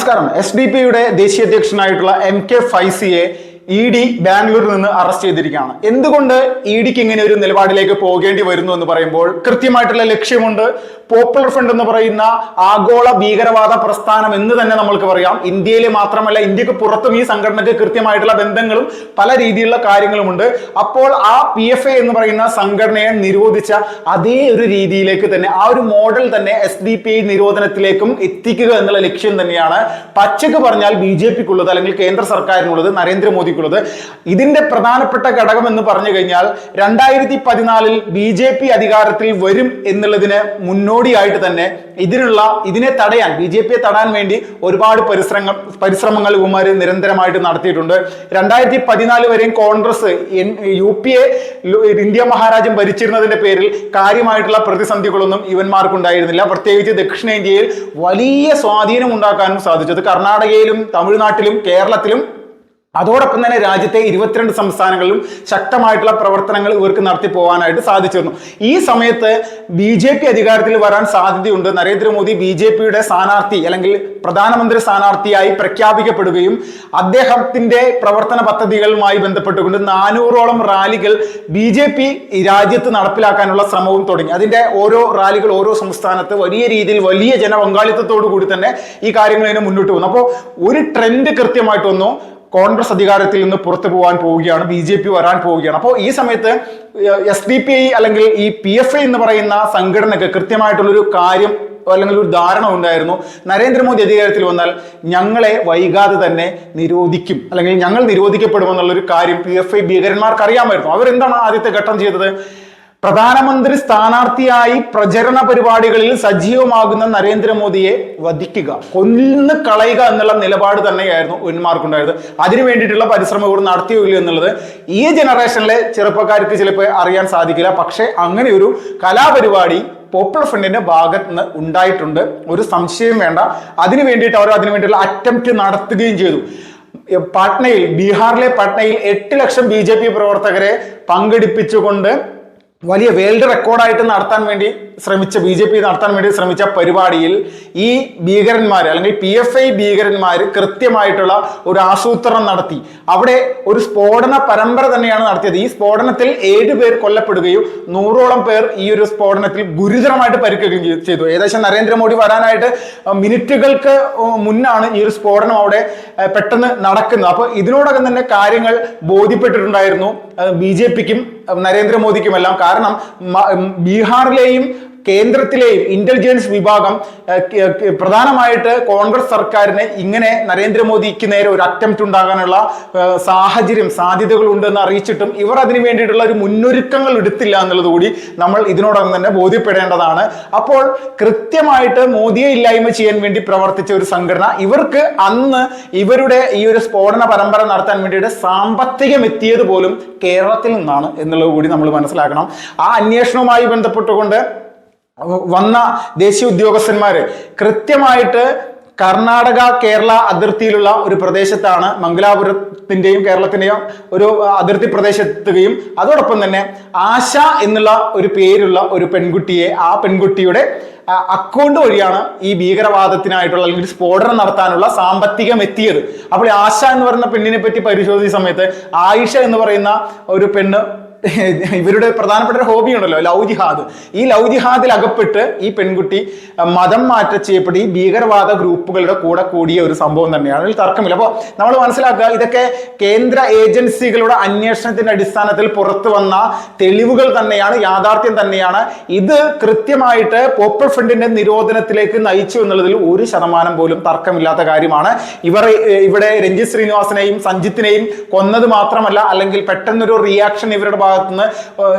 നമസ്കാരം. SDP-യുടെ ദേശീയ അധ്യക്ഷനായിട്ടുള്ള MK ഫൈസിയെ ED ബാംഗ്ലൂരിൽ നിന്ന് അറസ്റ്റ് ചെയ്തിരിക്കുകയാണ്. എന്തുകൊണ്ട് EDക്ക് ഇങ്ങനെ ഒരു നിലപാടിലേക്ക് പോകേണ്ടി വരുന്നു എന്ന് പറയുമ്പോൾ കൃത്യമായിട്ടുള്ള ലക്ഷ്യമുണ്ട്. പോപ്പുലർ ഫ്രണ്ട് എന്ന് പറയുന്ന ആഗോള ഭീകരവാദ പ്രസ്ഥാനം എന്ന് തന്നെ നമ്മൾക്ക് പറയാം. ഇന്ത്യയിൽ മാത്രമല്ല, ഇന്ത്യക്ക് പുറത്തും ഈ സംഘടനയ്ക്ക് കൃത്യമായിട്ടുള്ള ബന്ധങ്ങളും പല രീതിയിലുള്ള കാര്യങ്ങളുമുണ്ട്. അപ്പോൾ ആ PFI എന്ന് പറയുന്ന സംഘടനയെ നിരോധിച്ച അതേ ഒരു രീതിയിലേക്ക് തന്നെ, ആ ഒരു മോഡൽ തന്നെ SDP നിരോധനത്തിലേക്കും എത്തിക്കുക എന്നുള്ള ലക്ഷ്യം തന്നെയാണ് പച്ചക്ക് പറഞ്ഞാൽ BJPക്കുള്ളത്, അല്ലെങ്കിൽ കേന്ദ്ര സർക്കാരിനുള്ളത്, നരേന്ദ്രമോദിക്കുള്ളത്. ഇതിന്റെ പ്രധാനപ്പെട്ട ഘടകം എന്ന് പറഞ്ഞു കഴിഞ്ഞാൽ 2014 BJP അധികാരത്തിൽ വരും എന്നുള്ളതിന് മുന്നോടിയായിട്ട് തന്നെ ഇതിനെ തടയാൻ, BJPയെ തടയാൻ വേണ്ടി ഒരുപാട് പരിശ്രമങ്ങൾ ഇവന്മാര് നിരന്തരമായിട്ട് നടത്തിയിട്ടുണ്ട്. 2014 വരെയും കോൺഗ്രസ് UPA ഇന്ത്യ മഹാരാജ്യം ഭരിച്ചിരുന്നതിന്റെ പേരിൽ കാര്യമായിട്ടുള്ള പ്രതിസന്ധികളൊന്നും ഇവന്മാർക്കുണ്ടായിരുന്നില്ല. പ്രത്യേകിച്ച് ദക്ഷിണേന്ത്യയിൽ വലിയ സ്വാധീനം ഉണ്ടാക്കാനും സാധിച്ചത് കർണാടകയിലും തമിഴ്നാട്ടിലും കേരളത്തിലും അതോടൊപ്പം തന്നെ രാജ്യത്തെ 22 സംസ്ഥാനങ്ങളിലും ശക്തമായിട്ടുള്ള പ്രവർത്തനങ്ങൾ ഇവർക്ക് നടത്തി പോകാനായിട്ട് സാധിച്ചിരുന്നു. ഈ സമയത്ത് BJP അധികാരത്തിൽ വരാൻ സാധ്യതയുണ്ട്. നരേന്ദ്രമോദി BJPയുടെ സ്ഥാനാർത്ഥി അല്ലെങ്കിൽ പ്രധാനമന്ത്രി സ്ഥാനാർത്ഥിയായി പ്രഖ്യാപിക്കപ്പെടുകയും അദ്ദേഹത്തിന്റെ പ്രവർത്തന പദ്ധതികളുമായി ബന്ധപ്പെട്ടുകൊണ്ട് 400ഓളം റാലികൾ BJP രാജ്യത്ത് നടപ്പിലാക്കാനുള്ള ശ്രമവും തുടങ്ങി. അതിന്റെ ഓരോ റാലികൾ ഓരോ സംസ്ഥാനത്ത് വലിയ രീതിയിൽ വലിയ ജനപങ്കാളിത്തത്തോടു കൂടി തന്നെ ഈ കാര്യങ്ങൾ ഇതിനെ മുന്നോട്ട് പോകുന്നു. അപ്പോൾ ഒരു ട്രെൻഡ് കൃത്യമായിട്ട് വന്നു. കോൺഗ്രസ് അധികാരത്തിൽ നിന്ന് പുറത്തു പോകാൻ പോവുകയാണ്, BJP വരാൻ പോവുകയാണ്. അപ്പോൾ ഈ സമയത്ത് SDP അല്ലെങ്കിൽ ഈ PFI എന്ന് പറയുന്ന സംഘടനക്ക് കൃത്യമായിട്ടുള്ളൊരു കാര്യം അല്ലെങ്കിൽ ഒരു ധാരണ ഉണ്ടായിരുന്നു. നരേന്ദ്രമോദി അധികാരത്തിൽ വന്നാൽ ഞങ്ങളെ വൈകാതെ തന്നെ നിരോധിക്കും, അല്ലെങ്കിൽ ഞങ്ങൾ നിരോധിക്കപ്പെടുമെന്നുള്ളൊരു കാര്യം PFI ഭീകരന്മാർക്ക് അറിയാമായിരുന്നു. അവരെന്താണ് ആദ്യത്തെ ഘട്ടം ചെയ്തത്? പ്രധാനമന്ത്രി സ്ഥാനാർത്ഥിയായി പ്രചരണ പരിപാടികളിൽ സജീവമാകുന്ന നരേന്ദ്രമോദിയെ വധിക്കുക, കൊന്നു കളയുക എന്നുള്ള നിലപാട് തന്നെയായിരുന്നു ഇവന്മാർക്കുണ്ടായത്. അതിനു വേണ്ടിയിട്ടുള്ള പരിശ്രമം ഇവർ നടത്തിയോ ഇല്ല എന്നുള്ളത് ഈ ജനറേഷനിലെ ചെറുപ്പക്കാർക്ക് ചിലപ്പോൾ അറിയാൻ സാധിക്കില്ല. പക്ഷെ അങ്ങനെ ഒരു കലാപരിപാടി പോപ്പുലർ ഫ്രണ്ടിന്റെ ഭാഗത്ത് നിന്ന് ഉണ്ടായിട്ടുണ്ട്, ഒരു സംശയം വേണ്ട. അതിനു വേണ്ടിയിട്ടുള്ള അറ്റംപ്റ്റ് നടത്തുകയും ചെയ്തു. പാട്നയിൽ, ബീഹാറിലെ പാട്നയിൽ 8 ലക്ഷം BJP പ്രവർത്തകരെ പങ്കെടുപ്പിച്ചുകൊണ്ട് വലിയ വേൾഡ് റെക്കോർഡായിട്ട് BJP നടത്താൻ വേണ്ടി ശ്രമിച്ച പരിപാടിയിൽ ഈ ഭീകരന്മാർ അല്ലെങ്കിൽ PFI ഭീകരന്മാർ കൃത്യമായിട്ടുള്ള ഒരു ആസൂത്രണം നടത്തി. അവിടെ ഒരു സ്ഫോടന പരമ്പര തന്നെയാണ് നടത്തിയത്. ഈ സ്ഫോടനത്തിൽ 7 പേർ കൊല്ലപ്പെടുകയും 100ഓളം പേർ ഈ ഒരു സ്ഫോടനത്തിൽ ഗുരുതരമായിട്ട് പരിക്കേൽക്കുകയും ചെയ്തു. ഏകദേശം നരേന്ദ്രമോദി വരാനായിട്ട് മിനിറ്റുകൾക്ക് മുന്നാണ് ഈ ഒരു സ്ഫോടനം അവിടെ പെട്ടെന്ന് നടക്കുന്നത്. അപ്പൊ ഇതിനോടകം തന്നെ കാര്യങ്ങൾ ബോധ്യപ്പെട്ടിട്ടുണ്ടായിരുന്നു BJPക്കും നരേന്ദ്രമോദിക്കുമെല്ലാം. കാരണം ബീഹാറിലെയും കേന്ദ്രത്തിലെയും ഇന്റലിജൻസ് വിഭാഗം പ്രധാനമായിട്ട് കോൺഗ്രസ് സർക്കാരിന് ഇങ്ങനെ നരേന്ദ്രമോദിക്ക് നേരെ ഒരു അറ്റംപ്റ്റ് ഉണ്ടാകാനുള്ള സാധ്യതകൾ ഉണ്ടെന്ന് അറിയിച്ചിട്ടും ഇവർ അതിന് വേണ്ടിയിട്ടുള്ള ഒരു മുന്നൊരുക്കങ്ങൾ എടുത്തില്ല എന്നുള്ളത് കൂടി നമ്മൾ ഇതിനോടകം തന്നെ ബോധ്യപ്പെടേണ്ടതാണ്. അപ്പോൾ കൃത്യമായിട്ട് മോദിയെ ഇല്ലായ്മ ചെയ്യാൻ വേണ്ടി പ്രവർത്തിച്ച ഒരു സംഘടന, ഇവർക്ക് അന്ന് ഇവരുടെ ഈ ഒരു സ്ഫോടന പരമ്പര നടത്താൻ വേണ്ടിയിട്ട് സാമ്പത്തികം എത്തിയത് പോലും കേരളത്തിൽ നിന്നാണ് എന്നുള്ളത് കൂടി നമ്മൾ മനസ്സിലാക്കണം. ആ അന്വേഷണവുമായി ബന്ധപ്പെട്ടുകൊണ്ട് വന്ന ദേശീയ ഉദ്യോഗസ്ഥന്മാര് കൃത്യമായിട്ട് കർണാടക കേരള അതിർത്തിയിലുള്ള ഒരു പ്രദേശത്താണ്, മംഗലാപുരത്തിന്റെയും കേരളത്തിന്റെയും ഒരു അതിർത്തി പ്രദേശത്തെത്തുകയും അതോടൊപ്പം തന്നെ ആശ എന്നുള്ള ഒരു പേരുള്ള ഒരു പെൺകുട്ടിയെ, ആ പെൺകുട്ടിയുടെ അക്കൗണ്ട് വഴിയാണ് ഈ ഭീകരവാദത്തിനായിട്ടുള്ള അല്ലെങ്കിൽ സ്ഫോടനം നടത്താനുള്ള സാമ്പത്തികം എത്തിയത്. അപ്പോൾ ആശ എന്ന് പറയുന്ന പെണ്ണിനെ പറ്റി പരിശോധിച്ച സമയത്ത് ആയിഷ എന്ന് പറയുന്ന ഒരു പെണ്ണ്, ഇവരുടെ പ്രധാനപ്പെട്ട ഒരു ഹോബി ഉണ്ടല്ലോ ലവ് ജിഹാദ്. ഈ ലവ് ജിഹാദിൽ അകപ്പെട്ട് ഈ പെൺകുട്ടി മതം മാറ്റം ചെയ്യപ്പെട്ട് ഈ ഭീകരവാദ ഗ്രൂപ്പുകളുടെ കൂടെ കൂടിയ ഒരു സംഭവം തന്നെയാണ്, അതിൽ തർക്കമില്ല. അപ്പോൾ നമ്മൾ മനസ്സിലാക്കുക, ഇതൊക്കെ കേന്ദ്ര ഏജൻസികളുടെ അന്വേഷണത്തിന്റെ അടിസ്ഥാനത്തിൽ പുറത്തു വന്ന തെളിവുകൾ തന്നെയാണ്, യാഥാർത്ഥ്യം തന്നെയാണ്. ഇത് കൃത്യമായിട്ട് പോപ്പുലർ ഫ്രണ്ടിന്റെ നിരോധനത്തിലേക്ക് നയിച്ചു എന്നുള്ളതിൽ 1% പോലും തർക്കമില്ലാത്ത കാര്യമാണ്. ഇവിടെ രഞ്ജിത്ത് ശ്രീനിവാസനെയും സഞ്ജിത്തിനെയും കൊന്നത് മാത്രമല്ല, അല്ലെങ്കിൽ പെട്ടെന്നൊരു റിയാക്ഷൻ ഇവരുടെ ഭാഗത്തുനിന്ന്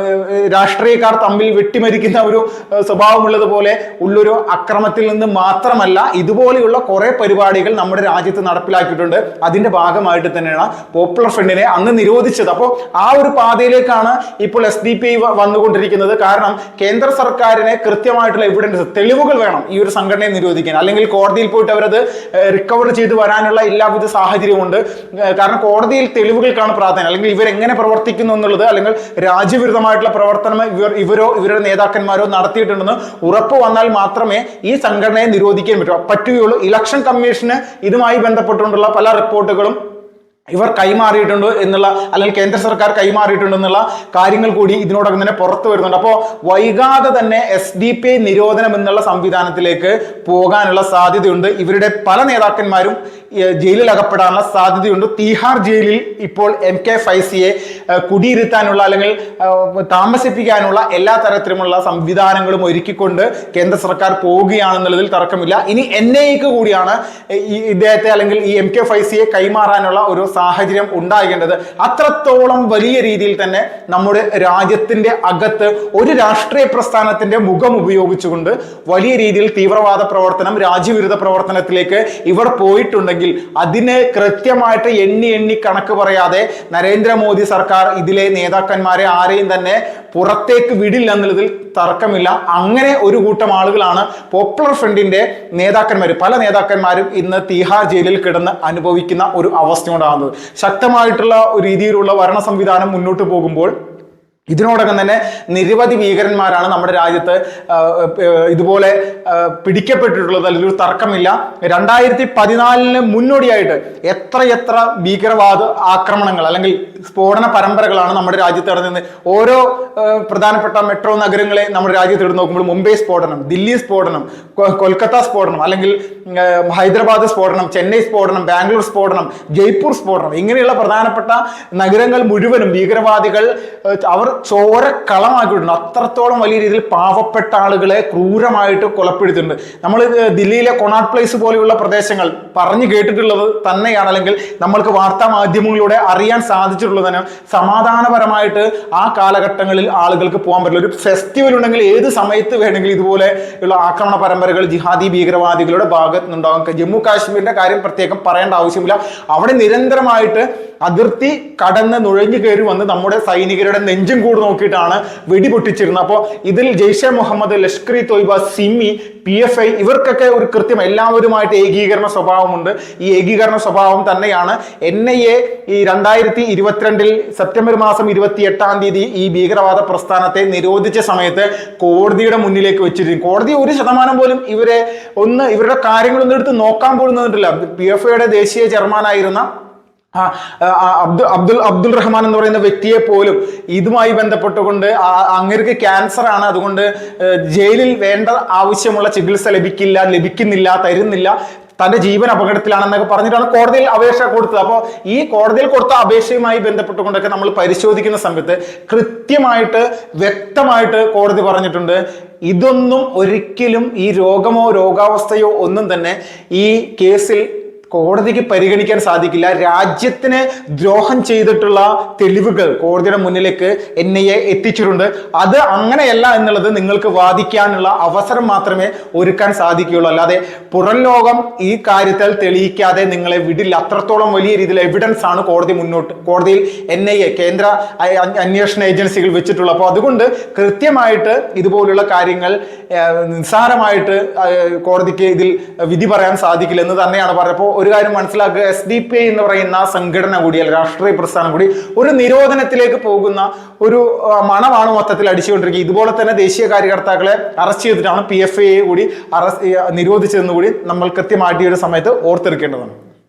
രാഷ്ട്രീയക്കാർ തമ്മിൽ വെട്ടിമരിക്കുന്ന ഒരു സ്വഭാവമുള്ളതുപോലെ ഉള്ളൊരു അക്രമത്തിൽ നിന്ന് മാത്രമല്ല, ഇതുപോലെയുള്ള കുറെ പരിപാടികൾ നമ്മുടെ രാജ്യത്ത് നടപ്പിലാക്കിയിട്ടുണ്ട്. അതിന്റെ ഭാഗമായിട്ട് തന്നെയാണ് പോപ്പുലർ ഫ്രണ്ടിനെ അന്ന് നിരോധിച്ചത്. അപ്പോൾ ആ ഒരു പാതയിലേക്കാണ് ഇപ്പോൾ SDP വന്നുകൊണ്ടിരിക്കുന്നത്. കാരണം കേന്ദ്ര സർക്കാരിന് കൃത്യമായിട്ടുള്ള എവിഡൻസ്, തെളിവുകൾ വേണം ഈ ഒരു സംഘടനയെ നിരോധിക്കാൻ, അല്ലെങ്കിൽ കോടതിയിൽ പോയിട്ട് അവരത് റിക്കവർ ചെയ്ത് വരാനുള്ള എല്ലാവിധ സാഹചര്യമുണ്ട്. കാരണം കോടതിയിൽ തെളിവുകൾക്കാണ് പ്രാധാന്യം, അല്ലെങ്കിൽ ഇവരെങ്ങനെ പ്രവർത്തിക്കുന്നു എന്നുള്ളത്, അല്ലെങ്കിൽ രാജ്യവിരുദ്ധമായിട്ടുള്ള പ്രവർത്തനം ഇവരോ ഇവരുടെ നേതാക്കന്മാരോ നടത്തിയിട്ടുണ്ടെന്ന് ഉറപ്പ് വന്നാൽ മാത്രമേ ഈ സംഘടനയെ നിരോധിക്കാൻ പറ്റുകയുള്ളൂ. ഇലക്ഷൻ കമ്മീഷന് ഇതുമായി ബന്ധപ്പെട്ടുകൊണ്ടുള്ള പല റിപ്പോർട്ടുകളും ഇവർ കൈമാറിയിട്ടുണ്ട് എന്നുള്ള, അല്ലെങ്കിൽ കേന്ദ്ര സർക്കാർ കൈമാറിയിട്ടുണ്ടെന്നുള്ള കാര്യങ്ങൾ കൂടി ഇതിനോടകം തന്നെ പുറത്തു വരുന്നുണ്ട്. അപ്പോൾ വൈകാതെ തന്നെ SDPI നിരോധനം എന്നുള്ള സംവിധാനത്തിലേക്ക് പോകാനുള്ള സാധ്യതയുണ്ട്. ഇവരുടെ പല നേതാക്കന്മാരും ജയിലിൽ അകപ്പെടാനുള്ള സാധ്യതയുണ്ട്. തീഹാർ ജയിലിൽ ഇപ്പോൾ MK5C കുടിയിരുത്താനുള്ള അല്ലെങ്കിൽ താമസിപ്പിക്കാനുള്ള എല്ലാ തരത്തിലുമുള്ള സംവിധാനങ്ങളും ഒരുക്കിക്കൊണ്ട് കേന്ദ്ര സർക്കാർ പോവുകയാണെന്നുള്ളതിൽ തർക്കമില്ല. ഇനി NIAക്ക് കൂടിയാണ് ഇദ്ദേഹത്തെ അല്ലെങ്കിൽ ഈ MK5C കൈമാറാനുള്ള ഒരു സാഹചര്യം ഉണ്ടാകേണ്ടത്. അത്രത്തോളം വലിയ രീതിയിൽ തന്നെ നമ്മുടെ രാജ്യത്തിന്റെ അകത്ത് ഒരു രാഷ്ട്രീയ പ്രസ്ഥാനത്തിന്റെ മുഖം ഉപയോഗിച്ചുകൊണ്ട് വലിയ രീതിയിൽ തീവ്രവാദ പ്രവർത്തനം, രാജ്യവിരുദ്ധ പ്രവർത്തനത്തിലേക്ക് ഇവർ പോയിട്ടുണ്ടെങ്കിൽ അതിന് കൃത്യമായിട്ട് എണ്ണി കണക്ക് പറയാതെ നരേന്ദ്രമോദി സർക്കാർ ഇതിലെ നേതാക്കന്മാരെ ആരെയും തന്നെ പുറത്തേക്ക് വിടില്ല എന്നുള്ളതിൽ തർക്കമില്ല. അങ്ങനെ ഒരു കൂട്ടം ആളുകളാണ് പോപ്പുലർ ഫ്രണ്ടിന്റെ നേതാക്കന്മാർ, പല നേതാക്കന്മാരും ഇന്ന് തീഹാർ ജയിലിൽ കിടന്ന് അനുഭവിക്കുന്ന ഒരു അവസ്ഥ ഉണ്ടാകുന്നത്. ശക്തമായിട്ടുള്ള ഒരു രീതിയിലുള്ള ഭരണ സംവിധാനം മുന്നോട്ട് പോകുമ്പോൾ ഇതിനോടകം തന്നെ നിരവധി ഭീകരന്മാരാണ് നമ്മുടെ രാജ്യത്ത് ഇതുപോലെ പിടിക്കപ്പെട്ടിട്ടുള്ളത്, അതിലൊരു തർക്കമില്ല. 2014 മുന്നോടിയായിട്ട് എത്ര ഭീകരവാദ ആക്രമണങ്ങൾ അല്ലെങ്കിൽ സ്ഫോടന പരമ്പരകളാണ് നമ്മുടെ രാജ്യത്ത് നടന്നത്. ഓരോ പ്രധാനപ്പെട്ട മെട്രോ നഗരങ്ങളെ നമ്മുടെ രാജ്യത്ത് എടുത്ത് നോക്കുമ്പോൾ മുംബൈ സ്ഫോടനം, ദില്ലി സ്ഫോടനം, കൊൽക്കത്ത സ്ഫോടനം, അല്ലെങ്കിൽ ഹൈദരാബാദ് സ്ഫോടനം, ചെന്നൈ സ്ഫോടനം, ബാംഗ്ലൂർ സ്ഫോടനം, ജയ്പൂർ സ്ഫോടനം, ഇങ്ങനെയുള്ള പ്രധാനപ്പെട്ട നഗരങ്ങൾ മുഴുവനും ഭീകരവാദികൾ അവർ ചോരക്കളമാക്കിയിട്ടുണ്ട്. അത്രത്തോളം വലിയ രീതിയിൽ പാവപ്പെട്ട ആളുകളെ ക്രൂരമായിട്ട് കൊലപ്പെടുത്തിയിട്ടുണ്ട്. നമ്മൾ ദില്ലിയിലെ കൊണാട്ട് പ്ലേസ് പോലെയുള്ള പ്രദേശങ്ങൾ പറഞ്ഞു കേട്ടിട്ടുള്ളത് തന്നെയാണ്, അല്ലെങ്കിൽ നമ്മൾക്ക് വാർത്താ മാധ്യമങ്ങളിലൂടെ അറിയാൻ സാധിച്ചിട്ടുള്ളത് തന്നെ. സമാധാനപരമായിട്ട് ആ കാലഘട്ടങ്ങളിൽ ആളുകൾക്ക് പോകാൻ പറ്റില്ല. ഒരു ഫെസ്റ്റിവൽ ഉണ്ടെങ്കിൽ ഏത് സമയത്ത് വേണമെങ്കിലും ഇതുപോലെയുള്ള ആക്രമണ പരമ്പരകൾ ജിഹാദി ഭീകരവാദികളുടെ ഭാഗത്ത് നിന്നുണ്ടാകും. ജമ്മു കാശ്മീരിന്റെ കാര്യം പ്രത്യേകം പറയേണ്ട ആവശ്യമില്ല. അവിടെ നിരന്തരമായിട്ട് അതിർത്തി കടന്ന് നുഴഞ്ഞു കയറി വന്ന് നമ്മുടെ സൈനികരുടെ നെഞ്ചും കൂട് നോക്കിയിട്ടാണ് വെടിപൊട്ടിച്ചിരുന്നത്. അപ്പോൾ ഇതിൽ ജെയ്ഷെ മുഹമ്മദ്, ലഷ്കർ ഇ തോയ്ബ, സിമി, PFI ഇവർക്കൊക്കെ ഒരു കൃത്യം എല്ലാവരുമായിട്ട് ഏകീകരണ സ്വഭാവമുണ്ട്. ഈ ഏകീകരണ സ്വഭാവം തന്നെയാണ് NIA ഈ 2022 സെപ്റ്റംബർ മാസം 28 ഈ ഭീകരവാദ പ്രസ്ഥാനത്തെ നിരോധിച്ച സമയത്ത് കോടതിയുടെ മുന്നിലേക്ക് വെച്ചിരിക്കും. കോടതി 1% പോലും ഇവരുടെ കാര്യങ്ങളൊന്നും എടുത്ത് നോക്കാൻ പോലും നിന്നിട്ടില്ല. PFIയുടെ ദേശീയ ചെയർമാനായിരുന്ന അബ്ദുൾ റഹ്മാൻ എന്ന് പറയുന്ന വ്യക്തിയെ പോലും ഇതുമായി ബന്ധപ്പെട്ടുകൊണ്ട് അങ്ങേർക്ക് ക്യാൻസർ ആണ്, അതുകൊണ്ട് ജയിലിൽ വേണ്ട ആവശ്യമുള്ള ചികിത്സ ലഭിക്കുന്നില്ല, തരുന്നില്ല, തന്റെ ജീവൻ അപകടത്തിലാണെന്നൊക്കെ പറഞ്ഞിട്ടാണ് കോടതിയിൽ അപേക്ഷ കൊടുത്തത്. അപ്പോൾ ഈ കോടതിയിൽ കൊടുത്ത അപേക്ഷയുമായി ബന്ധപ്പെട്ടുകൊണ്ടൊക്കെ നമ്മൾ പരിശോധിക്കുന്ന സമയത്ത് കൃത്യമായിട്ട് വ്യക്തമായിട്ട് കോടതി പറഞ്ഞിട്ടുണ്ട്, ഇതൊന്നും ഒരിക്കലും ഈ രോഗമോ രോഗാവസ്ഥയോ ഒന്നും തന്നെ ഈ കേസിൽ കോടതിക്ക് പരിഗണിക്കാൻ സാധിക്കില്ല. രാജ്യത്തിന് ദ്രോഹം ചെയ്തിട്ടുള്ള തെളിവുകൾ കോടതിയുടെ മുന്നിലേക്ക് NIA എത്തിച്ചിട്ടുണ്ട്. അത് അങ്ങനെയല്ല എന്നുള്ളത് നിങ്ങൾക്ക് വാദിക്കാനുള്ള അവസരം മാത്രമേ ഒരുക്കാൻ സാധിക്കുകയുള്ളൂ. അല്ലാതെ പുറം ലോകം ഈ കാര്യത്തിൽ തെളിയിക്കാതെ നിങ്ങളെ വിടില്ല. അത്രത്തോളം വലിയ രീതിയിൽ എവിഡൻസ് ആണ് കോടതിയിൽ NIA കേന്ദ്ര അന്വേഷണ ഏജൻസികൾ വെച്ചിട്ടുള്ളത്. അപ്പോൾ അതുകൊണ്ട് കൃത്യമായിട്ട് ഇതുപോലുള്ള കാര്യങ്ങൾ നിസ്സാരമായിട്ട് കോടതിക്ക് ഇതിൽ വിധി പറയാൻ സാധിക്കില്ല എന്ന് തന്നെയാണ് പറഞ്ഞപ്പോൾ ഒരു കാര്യം മനസ്സിലാക്കുക, SDPI എന്ന് പറയുന്ന സംഘടന കൂടി, അല്ലെങ്കിൽ രാഷ്ട്രീയ പ്രസ്ഥാനം കൂടി ഒരു നിരോധനത്തിലേക്ക് പോകുന്ന ഒരു മണമാണ് മൊത്തത്തിൽ അടിച്ചുകൊണ്ടിരിക്കുക. ഇതുപോലെ തന്നെ ദേശീയ കാര്യകർത്താക്കളെ അറസ്റ്റ് ചെയ്തിട്ടാണ് PFI കൂടി നിരോധിച്ചതെന്ന് കൂടി നമ്മൾ കൃത്യമായിട്ട് ഈ ഒരു സമയത്ത് ഓർത്തെടുക്കേണ്ടതാണ്.